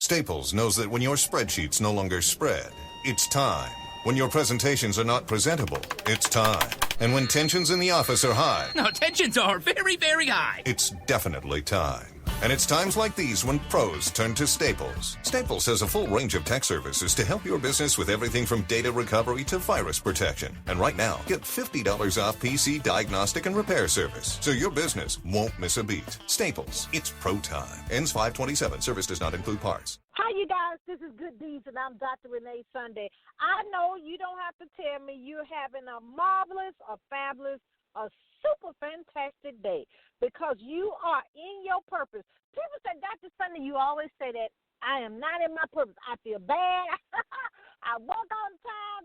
Staples knows that when your spreadsheets no longer spread, it's time. When your presentations are not presentable, it's time. And when tensions in the office are high... No, tensions are very, very high. It's definitely time. And it's times like these when pros turn to Staples. Staples has a full range of tech services to help your business with everything from data recovery to virus protection. And right now, get $50 off PC diagnostic and repair service, so your business won't miss a beat. Staples, it's pro time. Ends 5/27. Service does not include parts. Hi, you guys. This is Good Deeds, and I'm Dr. Renee Sunday. I know you don't have to tell me you're having a marvelous, a fabulous, a super fantastic day because you are in your purpose. People say, Dr. Sunday, you always say that I am not in my purpose. I feel bad. I work all the time,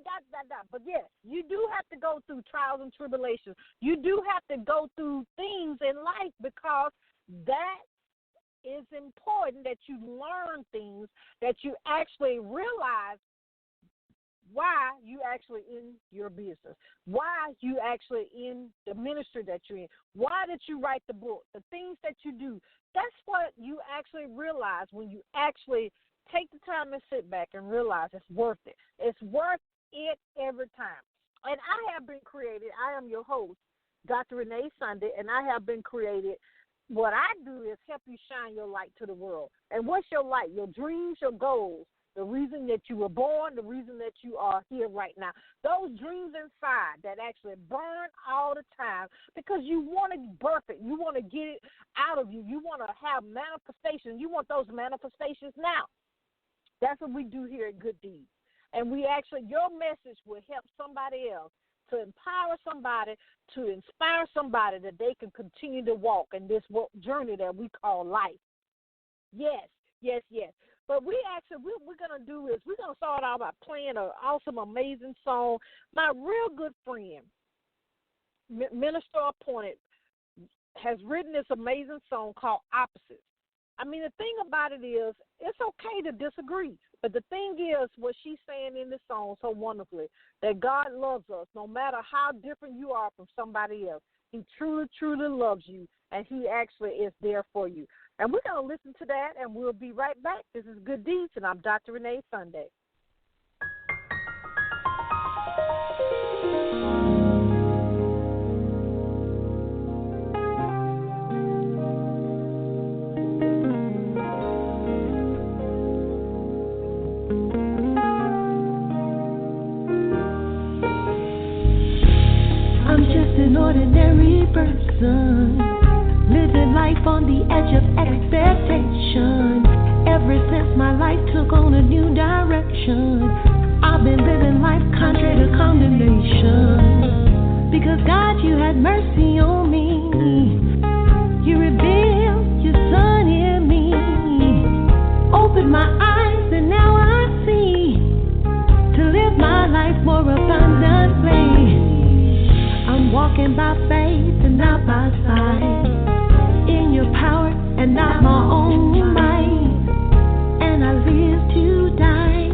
But yes, you do have to go through trials and tribulations. You do have to go through things in life because that is important, that you learn things, that you actually realize why you actually in your business, why you actually in the ministry that you're in, why did you write the book, the things that you do. That's what you actually realize when you actually take the time and sit back and realize it's worth it. It's worth it every time. And I have been created. I am your host, Dr. Renee Sunday, and I have been created. What I do is help you shine your light to the world. And what's your light? Your dreams, your goals, the reason that you were born, the reason that you are here right now. Those dreams inside that actually burn all the time because you want to birth it. You want to get it out of you. You want to have manifestations. You want those manifestations now. That's what we do here at Good Deeds. And we actually, your message will help somebody else, to empower somebody, to inspire somebody that they can continue to walk in this journey that we call life. Yes, yes, yes. But we actually, what we're going to do is we're going to start out by playing an awesome, amazing song. My real good friend, Minister Appointed, has written this amazing song called Opposites. I mean, the thing about it is, it's okay to disagree. But the thing is, what she's saying in this song so wonderfully, that God loves us no matter how different you are from somebody else. He truly, truly loves you, and he actually is there for you. And we're going to listen to that, and we'll be right back. This is Good Deeds, and I'm Dr. Renee Sunday. An ordinary person, living life on the edge of expectation. Ever since my life took on a new direction, I've been living life contrary to condemnation. Because God, you had mercy on me. You revealed your son in me. Opened my eyes and now I see to live my life more abundantly. I'm walking by faith and not by sight, in your power and not my own might. And I live to die,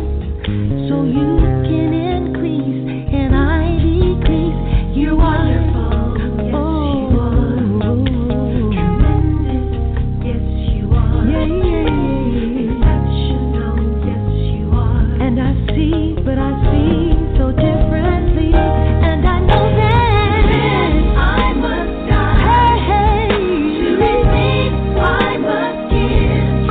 so you can increase and I decrease. You're wonderful, yes you are. Tremendous, yes you are. Yeah, yeah, yeah. Exceptional, yes you are. And I see, but I see so differently, and I know that I must give.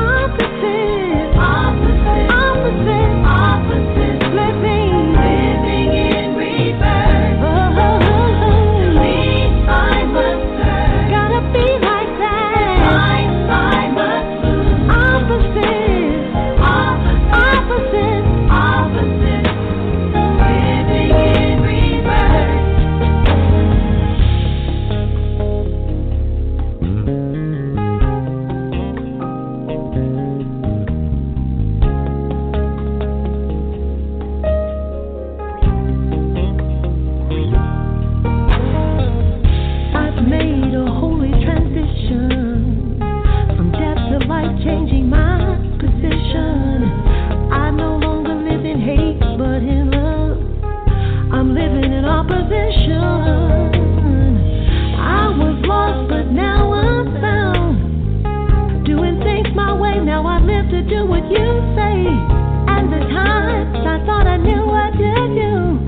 say. And the times I thought I knew what to do,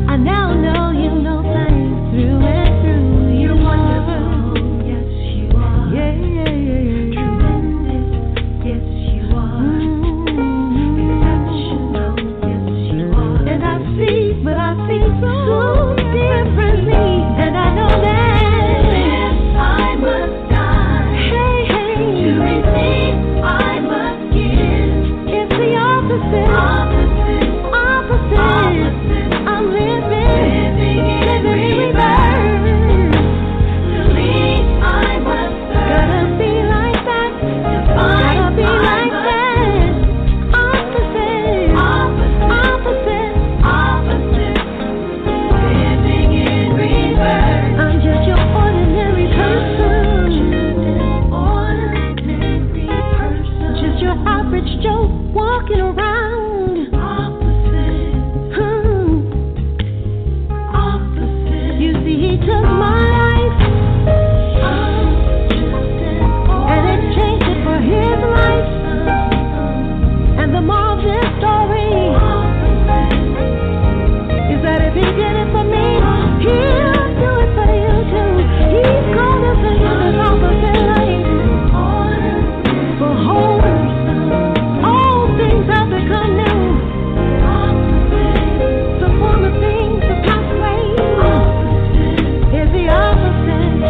I now know you know things through and through. You're wonderful, yes you are. Yeah, yeah, yeah, yeah. Tremendous, yes you are. Exceptional, yes you are. And I see, but I see so differently, and I know that I must die. Hey, hey. To receive, I must give. It's the opposite. Opposite. I'm living in reverse. To lead, I must serve. Gotta be like that. To find, gotta be like that. Opposite. Living in reverse. I'm just your ordinary person. Just your average Joe walking around. Opposite. You see, he took my life and it changed it for his life. And the moral of this story is that if he did it for me, he'll do it for you too. He's called us into this opposite life. Behold, all things have become new. The former things have passed away. Is the opposite.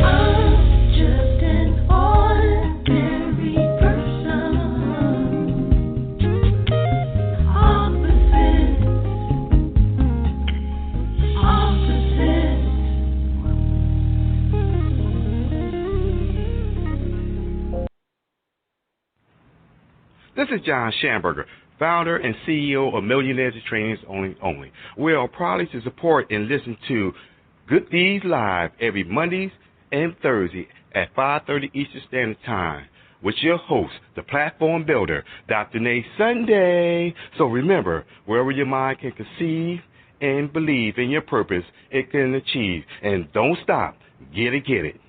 I'm just an ordinary person. Opposite. This is John Schamberger, founder and CEO of Millionaires and Trainings Only. We are proud to support and listen to Good Deeds Live every Mondays and Thursday at 5:30 Eastern Standard Time with your host, the platform builder, Dr. Renee Sunday. So remember, wherever your mind can conceive and believe in your purpose, it can achieve. And don't stop. Get it, get it.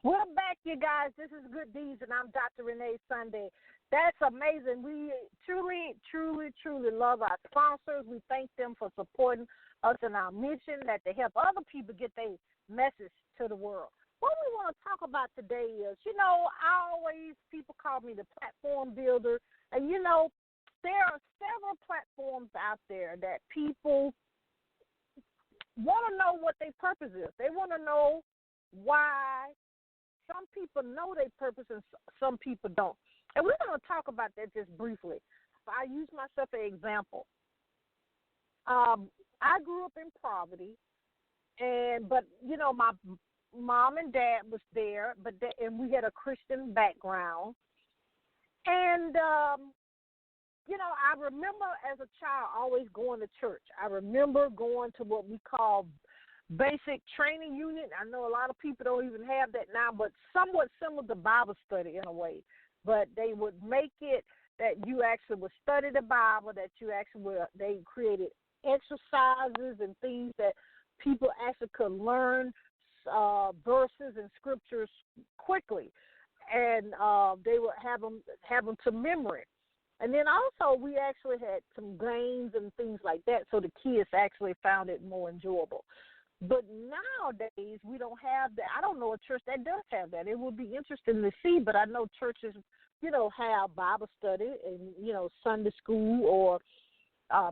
We're back, you guys. This is Good Deeds, and I'm Dr. Renee Sunday. That's amazing. We truly, truly, truly love our sponsors. We thank them for supporting us in our mission that to help other people get their message to the world. What we want to talk about today is, people call me the platform builder, and, there are several platforms out there that people want to know what their purpose is. They want to know why. Some people know their purpose and some people don't. And we're going to talk about that just briefly. I use myself as an example. I grew up in poverty, but my mom and dad was there, and we had a Christian background. And, I remember as a child always going to church. I remember going to what we call basic training unit. I know a lot of people don't even have that now, but somewhat similar to Bible study in a way. But they would make it that you actually would study the Bible, that you actually they created exercises and things that people actually could learn verses and scriptures quickly, and they would have them to memory. And then also we actually had some games and things like that, so the kids actually found it more enjoyable. But nowadays, we don't have that. I don't know a church that does have that. It would be interesting to see, but I know churches, have Bible study and, Sunday school or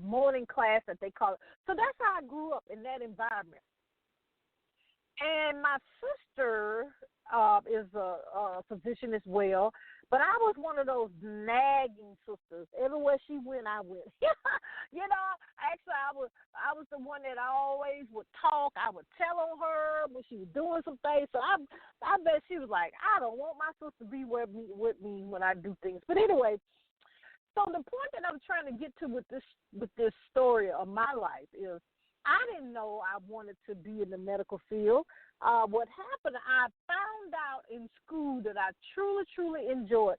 morning class that they call it. So that's how I grew up in that environment. And my sister is a physician as well, but I was one of those nagging sisters. Everywhere she went, I went. Actually, I was the one that always would talk. I would tell on her when she was doing some things. So I bet she was like, I don't want my sister to be with me when I do things. But anyway, so the point that I'm trying to get to with this story of my life is I didn't know I wanted to be in the medical field. What happened, I found out in school that I truly, truly enjoyed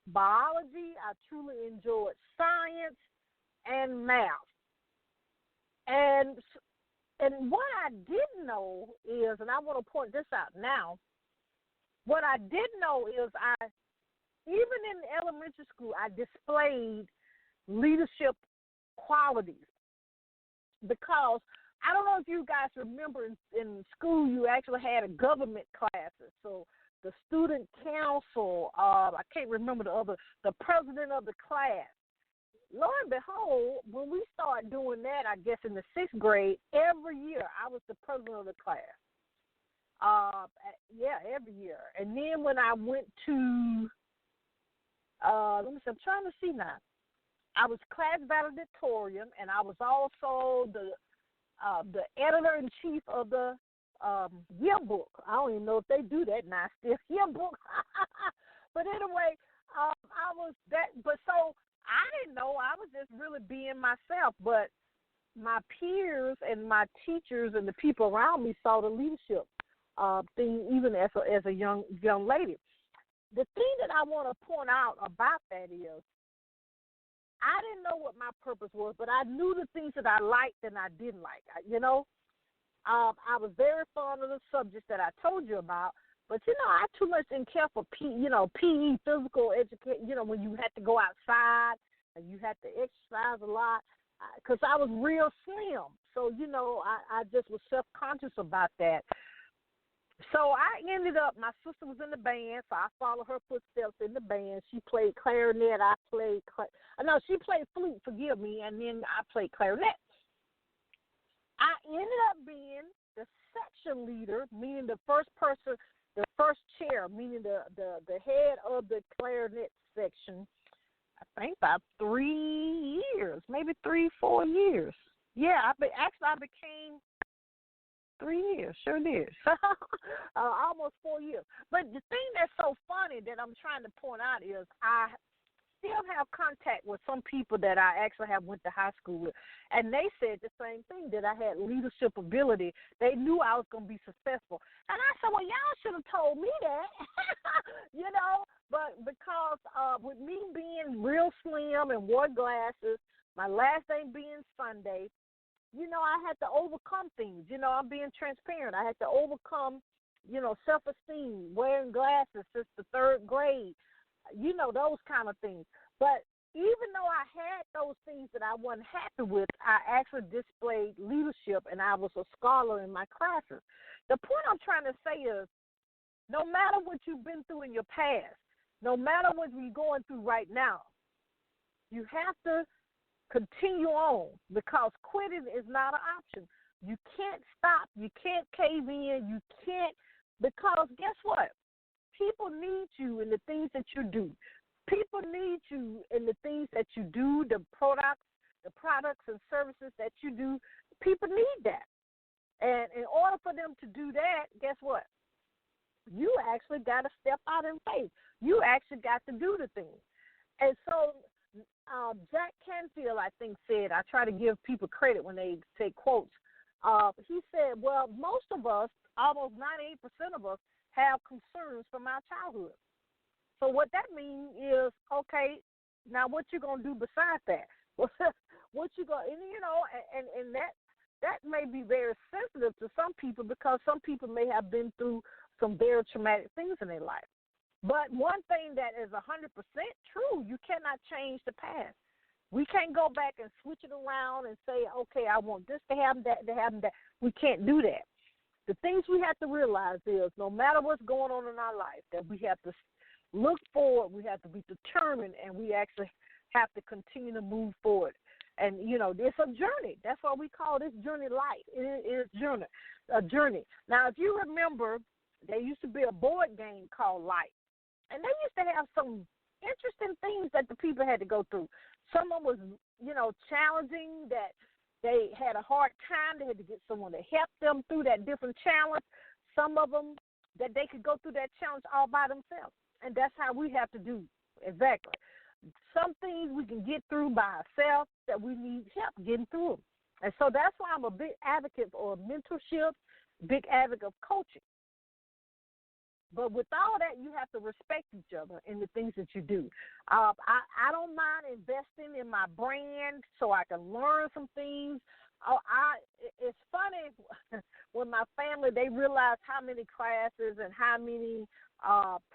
biology. I truly enjoyed science and math. And what I didn't know is, and I want to point this out now, what I did know is even in elementary school, I displayed leadership qualities because I don't know if you guys remember in school you actually had a government classes. So the student council, I can't remember the president of the class. Lo and behold, when we started doing that, I guess in the 6th grade, every year I was the president of the class. Every year. And then when I went to, let me see, I'm trying to see now. I was class valedictorian, and I was also the editor-in-chief of the yearbook. I don't even know if they do that now, still yearbook. But anyway, I was that. But so I didn't know. I was just really being myself. But my peers and my teachers and the people around me saw the leadership thing, even as a young lady. The thing that I want to point out about that is, I didn't know what my purpose was, but I knew the things that I liked and I didn't like. I was very fond of the subjects that I told you about, but I too much didn't care for PE, physical education. When you had to go outside and you had to exercise a lot, because I was real slim. So I just was self-conscious about that. So I ended up, my sister was in the band, so I followed her footsteps in the band. She played clarinet, she played flute, forgive me, and then I played clarinet. I ended up being the section leader, meaning the first chair, meaning the head of the clarinet section, I think about 3 years, maybe 3-4 years. Yeah, I became 3 years, sure did. Almost 4 years. But the thing that's so funny that I'm trying to point out is I still have contact with some people that I actually have went to high school with, and they said the same thing, that I had leadership ability. They knew I was going to be successful. And I said, well, y'all should have told me that, but because with me being real slim and wore glasses, my last name being Sunday, I had to overcome things. I'm being transparent. I had to overcome, self-esteem, wearing glasses since the 3rd grade, those kind of things. But even though I had those things that I wasn't happy with, I actually displayed leadership, and I was a scholar in my classes. The point I'm trying to say is, no matter what you've been through in your past, no matter what you're going through right now, you have to continue on, because quitting is not an option. You can't stop. You can't cave in. You can't, because guess what? People need you in the things that you do. People need you in the things that you do, the products and services that you do. People need that. And in order for them to do that, guess what? You actually got to step out in faith. You actually got to do the thing. And so Jack Canfield, I think, said, I try to give people credit when they say quotes. He said, well, most of us, almost 98% of us, have concerns from our childhood. So what that means is, okay, now what you going to do besides that? What you going to, and that may be very sensitive to some people, because some people may have been through some very traumatic things in their life. But one thing that is 100% true, you cannot change the past. We can't go back and switch it around and say, okay, I want this to happen, that to happen, that. We can't do that. The things we have to realize is, no matter what's going on in our life, that we have to look forward, we have to be determined, and we actually have to continue to move forward. And, it's a journey. That's why we call this journey life. It is a journey. Now, if you remember, there used to be a board game called Life. And they used to have some interesting things that the people had to go through. Some of them was, challenging, that they had a hard time. They had to get someone to help them through that different challenge. Some of them that they could go through that challenge all by themselves. And that's how we have to do exactly. Some things we can get through by ourselves that we need help getting through them. And so that's why I'm a big advocate for mentorship, big advocate of coaching. But with all that, you have to respect each other in the things that you do. I don't mind investing in my brand so I can learn some things. It's funny when my family, they realize how many classes and how many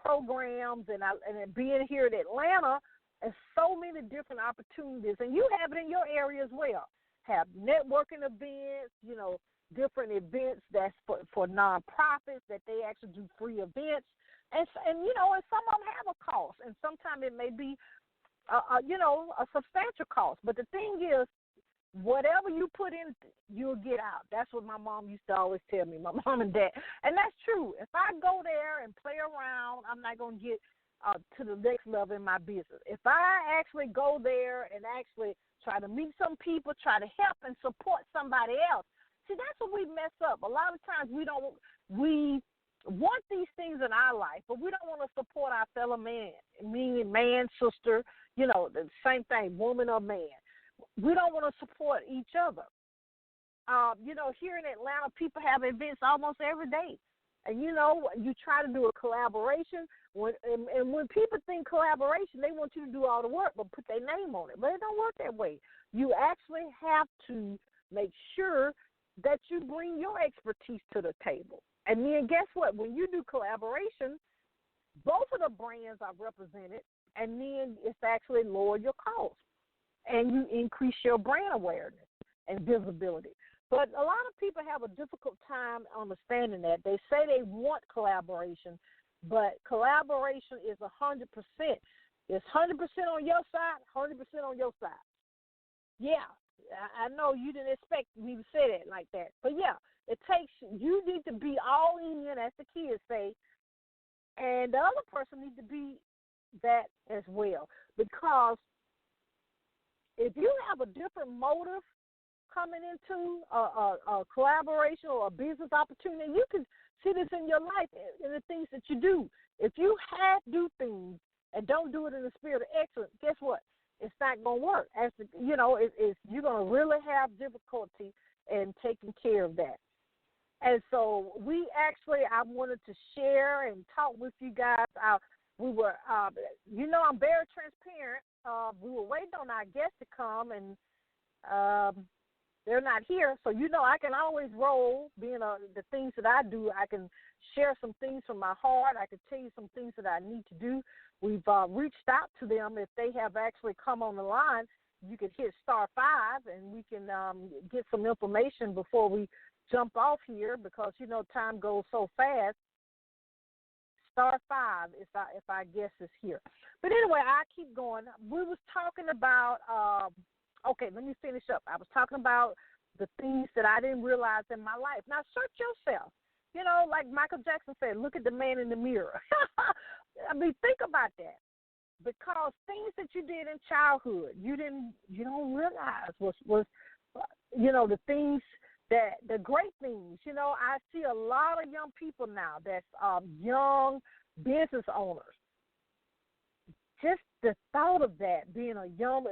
programs, and being here in Atlanta, and so many different opportunities. And you have it in your area as well. Have networking events, different events that's for nonprofits that they actually do free events. And some of them have a cost, and sometimes it may be, a substantial cost. But the thing is, whatever you put in, you'll get out. That's what my mom used to always tell me, my mom and dad. And that's true. If I go there and play around, I'm not going to get to the next level in my business. If I actually go there and actually try to meet some people, try to help and support somebody else, see, that's what we mess up. A lot of times we want these things in our life, but we don't want to support our fellow man, meaning man, sister, the same thing, woman or man. We don't want to support each other. Here in Atlanta, people have events almost every day. And, you try to do a collaboration. When people think collaboration, they want you to do all the work but put their name on it. But it don't work that way. You actually have to make sure that you bring your expertise to the table. And then guess what? When you do collaboration, both of the brands are represented, and then it's actually lower your cost. And you increase your brand awareness and visibility. But a lot of people have a difficult time understanding that. They say they want collaboration, but collaboration is 100%. It's 100% on your side, 100% on your side. Yeah, I know you didn't expect me to say that like that. But, yeah, you need to be all in, as the kids say, and the other person needs to be that as well. Because if you have a different motive coming into a collaboration or a business opportunity, you can see this in your life in the things that you do. If you do things and don't do it in the spirit of excellence, guess what? It's not going to work. You're going to really have difficulty in taking care of that. And so I wanted to share and talk with you guys. I'm very transparent. We were waiting on our guests to come, and they're not here. So, I can always roll, being the things that I do. I can share some things from my heart. I can tell you some things that I need to do. We've reached out to them. If they have actually come on the line, you can hit *5, and we can get some information before we jump off here because, time goes so fast. *5 if our guest is here. But anyway, I keep going. We was talking about, let me finish up. I was talking about the things that I didn't realize in my life. Now, search yourself. Like Michael Jackson said, look at the man in the mirror. I mean, think about that. Because things that you did in childhood, you don't realize was the things the great things. I see a lot of young people now that's young business owners. Just the thought of that, being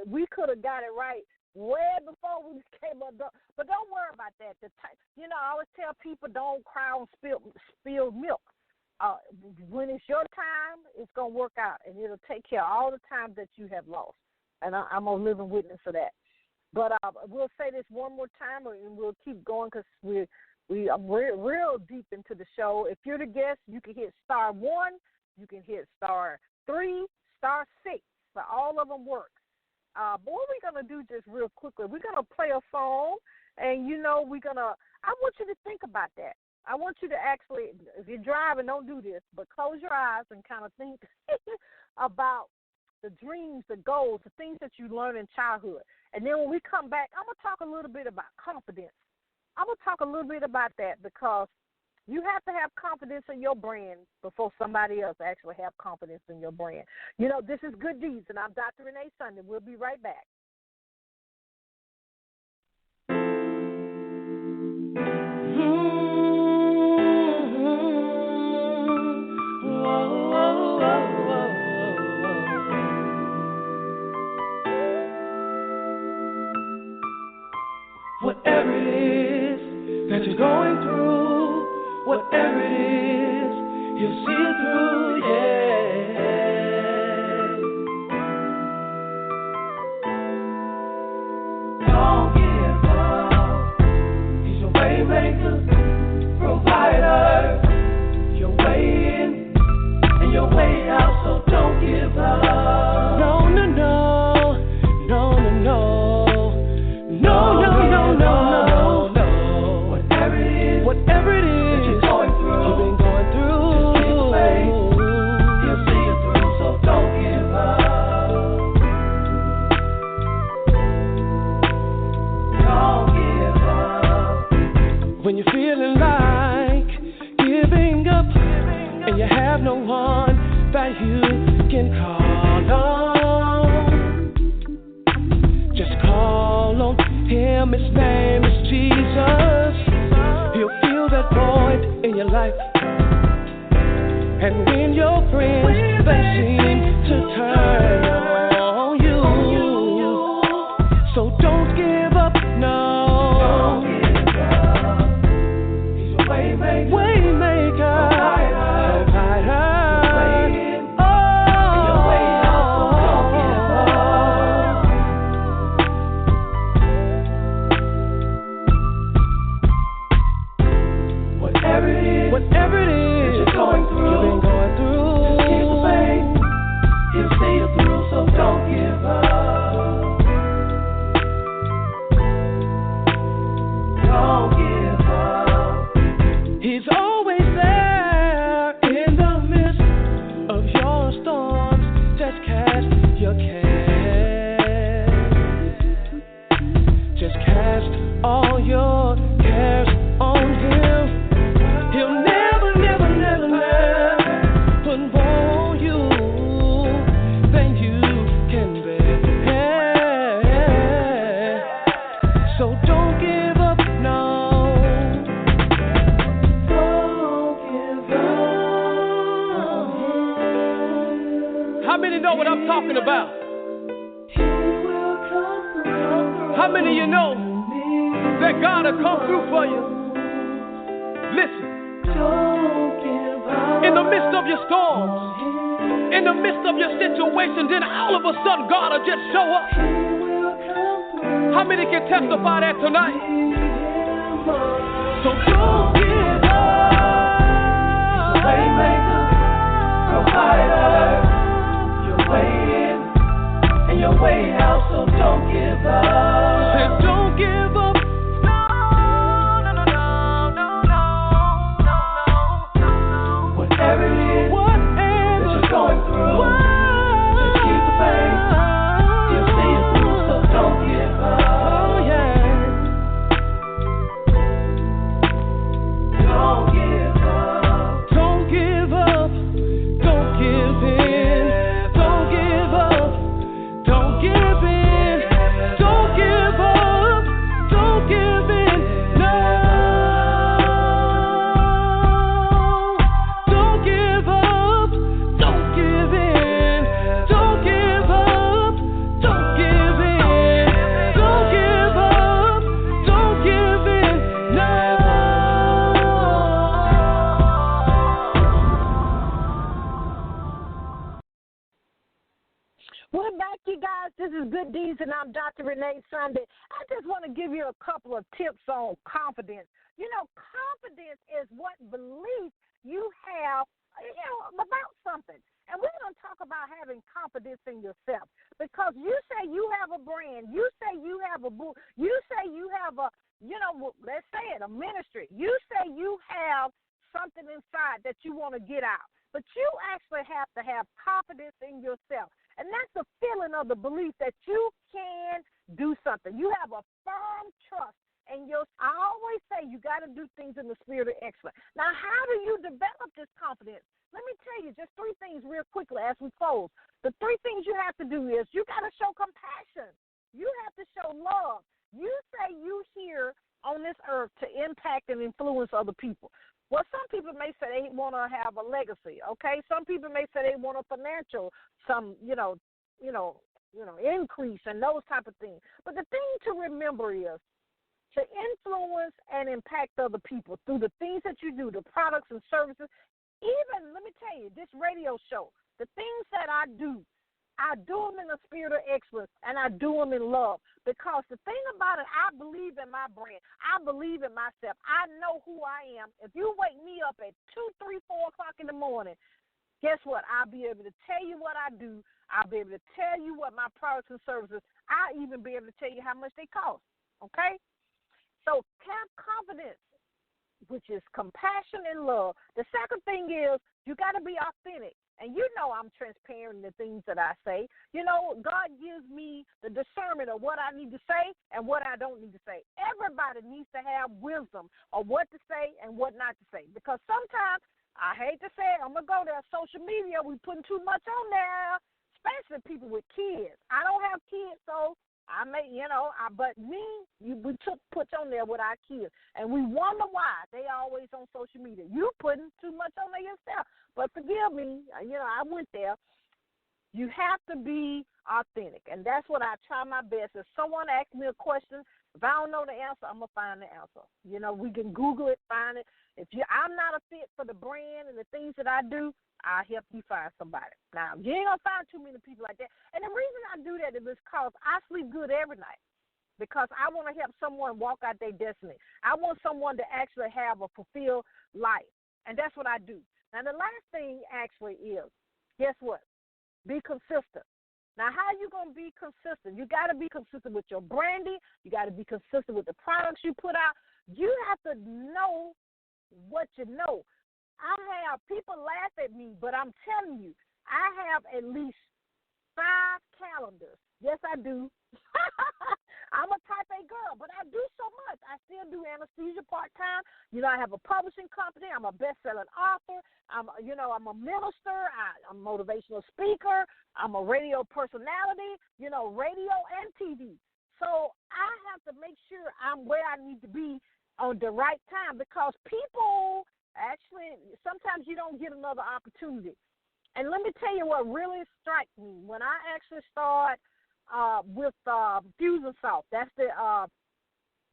we could have got it right way before we became adults. But don't worry about that. I always tell people don't cry on spilled milk. When it's your time, it's going to work out, and it'll take care of all the time that you have lost. And I'm a living witness of that. But we'll say this one more time, and we'll keep going because we are real deep into the show. If you're the guest, you can hit *1, you can hit *3, *6. So all of them work. But what we're going to do just real quickly, we're going to play a song, and I want you to think about that. I want you to actually, if you're driving, don't do this, but close your eyes and kind of think about the dreams, the goals, the things that you learn in childhood. And then when we come back, I'm going to talk a little bit about confidence. I'm going to talk a little bit about that because you have to have confidence in your brand before somebody else actually have confidence in your brand. This is Good Deeds, and I'm Dr. Renee Sunday. We'll be right back. Whatever it is that you're going through, whatever it is, you'll see it through, yeah. Don't give up. He's your way maker, provider, your way in, through, so don't give up. Don't give up. He's always there in the midst of your storms. Just cast your care. Just cast all your cares on him. He'll never, never, never, never put more on you than you can bear. So don't give up now. Don't give up. How many know what I'm talking about? He will come through. How many of you know that God will come through for you? Listen. In the midst of your storms, in the midst of your situation, then all of a sudden God will just show up. How many can testify that tonight? So don't give up. Waymaker, provider, you're waiting and your way out, so don't give up. Say don't give up. Whatever it is that you're going through, just keep the faith. You'll see it through, so don't give up. Oh, yeah. Don't give up. Don't give up. Don't give in. Don't give up. Don't give in. Don't give up. Don't give in. No. We're back, you guys. This is Good Deeds, and I'm Dr. Renee Sunday. I just want to give you a couple of tips on confidence. You know, confidence is what belief you have, about something. And we're going to talk about having confidence in yourself, because you say you have a brand. You say you have a book. You say you have a, let's say it, a ministry. You say you have something inside that you want to get out. But you actually have to have confidence in yourself. And that's the feeling of the belief that you can do something. You have a firm trust in your. I always say you got to do things in the spirit of excellence. Now, how do you develop this confidence? Let me tell you just three things real quickly as we close. The three things you have to do is you got to show compassion. You have to show love. You say you here on this earth to impact and influence other people. Well, some people may say they want to have a legacy, okay? Some people may say they want a financial, increase and those type of things. But the thing to remember is to influence and impact other people through the things that you do, the products and services. Even, let me tell you, this radio show, the things that I do them in the spirit of excellence, and I do them in love. Because the thing about it, I believe in my brand. I believe in myself. I know who I am. If you wake me up at 2, 3, 4 o'clock in the morning, guess what? I'll be able to tell you what I do. I'll be able to tell you what my products and services. I'll even be able to tell you how much they cost, okay? So have confidence, which is compassion and love. The second thing is you got to be authentic. And you know I'm transparent in the things that I say. You know, God gives me the discernment of what I need to say and what I don't need to say. Everybody needs to have wisdom of what to say and what not to say. Because sometimes, I hate to say it, I'm going to go there, social media, we putting too much on there, especially people with kids. I don't have kids, so I may, but me, we put on there with our kids, and we wonder why they always on social media. You putting too much on there yourself, but forgive me, I went there. You have to be authentic, and that's what I try my best. If someone asks me a question, if I don't know the answer, I'm going to find the answer. We can Google it, find it. If I'm not a fit for the brand and the things that I do, I'll help you find somebody. Now, you ain't going to find too many people like that. And the reason I do that is because I sleep good every night, because I want to help someone walk out their destiny. I want someone to actually have a fulfilled life, and that's what I do. Now, the last thing actually is, guess what? Be consistent. Now, how are you going to be consistent? You got to be consistent with your branding. You got to be consistent with the products you put out. You have to know what you know. I have people laugh at me, but I'm telling you, I have at least 5 calendars. Yes, I do. I'm a type A girl, but I do so much. I still do anesthesia part-time. You know, I have a publishing company. I'm a best-selling author. I'm a minister. I'm a motivational speaker. I'm a radio personality, radio and TV. So I have to make sure I'm where I need to be on the right time, because people actually, sometimes you don't get another opportunity. And let me tell you what really struck me when I actually started with Fusionsoft. That's the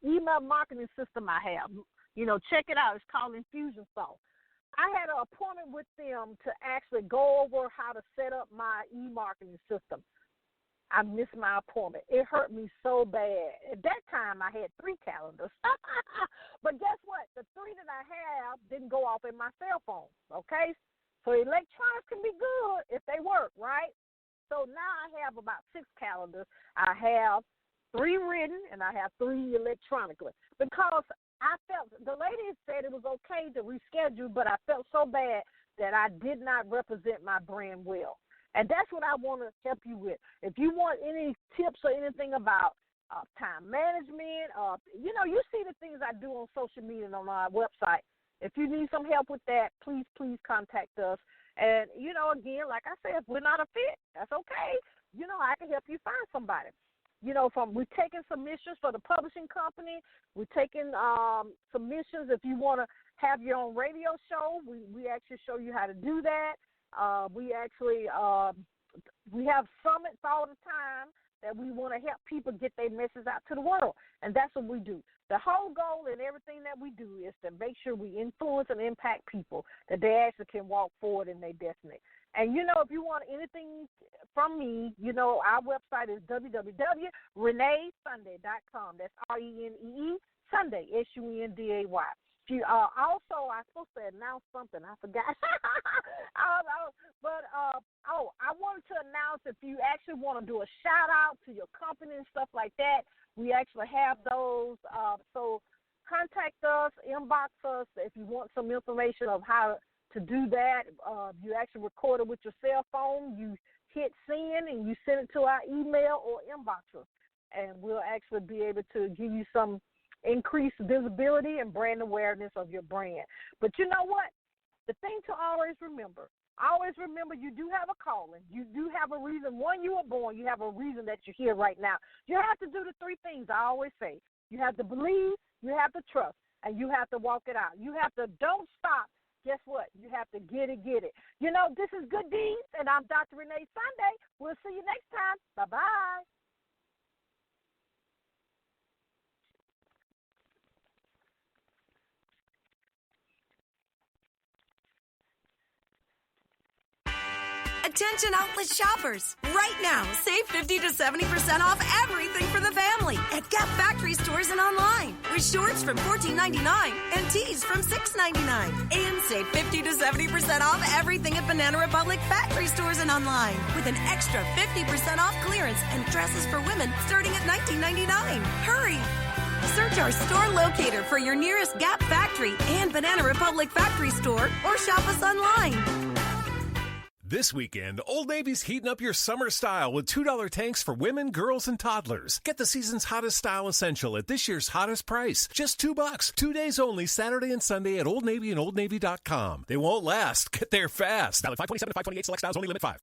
email marketing system I have. Check it out. It's called Infusionsoft. I had an appointment with them to actually go over how to set up my e-marketing system. I missed my appointment. It hurt me so bad. At that time, I had 3 calendars. But guess what? The 3 that I have didn't go off in my cell phone, okay? So electronics can be good if they work, right? So now I have about 6 calendars. I have 3 written, and I have 3 electronically, because I felt, the lady said it was okay to reschedule, but I felt so bad that I did not represent my brand well. And that's what I want to help you with. If you want any tips or anything about time management, you see the things I do on social media and on our website. If you need some help with that, please contact us. And, again, like I said, if we're not a fit, that's okay. I can help you find somebody. We're taking submissions for the publishing company. We're taking submissions if you want to have your own radio show. We actually show you how to do that. We have summits all the time that we want to help people get their message out to the world, and that's what we do. The whole goal in everything that we do is to make sure we influence and impact people, that they actually can walk forward in their destiny. And, if you want anything from me, our website is www.reneesunday.com. That's RENEE Sunday, SUNDAY. Also, I was supposed to announce something. I forgot. I wanted to announce, if you actually want to do a shout-out to your company and stuff like that, we actually have those. So contact us, inbox us if you want some information of how to do that. You actually record it with your cell phone. You hit send, and you send it to our email or inbox us, and we'll actually be able to give you some increased visibility and brand awareness of your brand. But you know what? The thing to always remember you do have a calling. You do have a reason. When you were born, you have a reason that you're here right now. You have to do the 3 things I always say. You have to believe, you have to trust, and you have to walk it out. You have to don't stop. Guess what? You have to get it. This is Good Deeds, and I'm Dr. Renee Sunday. We'll see you next time. Bye-bye. Attention outlet shoppers. Right now, save 50 to 70% off everything for the family at Gap Factory stores and online. With shorts from $14.99 and tees from $6.99. And save 50 to 70% off everything at Banana Republic Factory stores and online. With an extra 50% off clearance and dresses for women starting at $19.99. Hurry! Search our store locator for your nearest Gap Factory and Banana Republic Factory store, or shop us online. This weekend, Old Navy's heating up your summer style with $2 tanks for women, girls, and toddlers. Get the season's hottest style essential at this year's hottest price. Just $2. 2 days only, Saturday and Sunday at Old Navy and OldNavy.com. They won't last. Get there fast. Valid 5/27 to 5/28. Select styles only. Limit 5.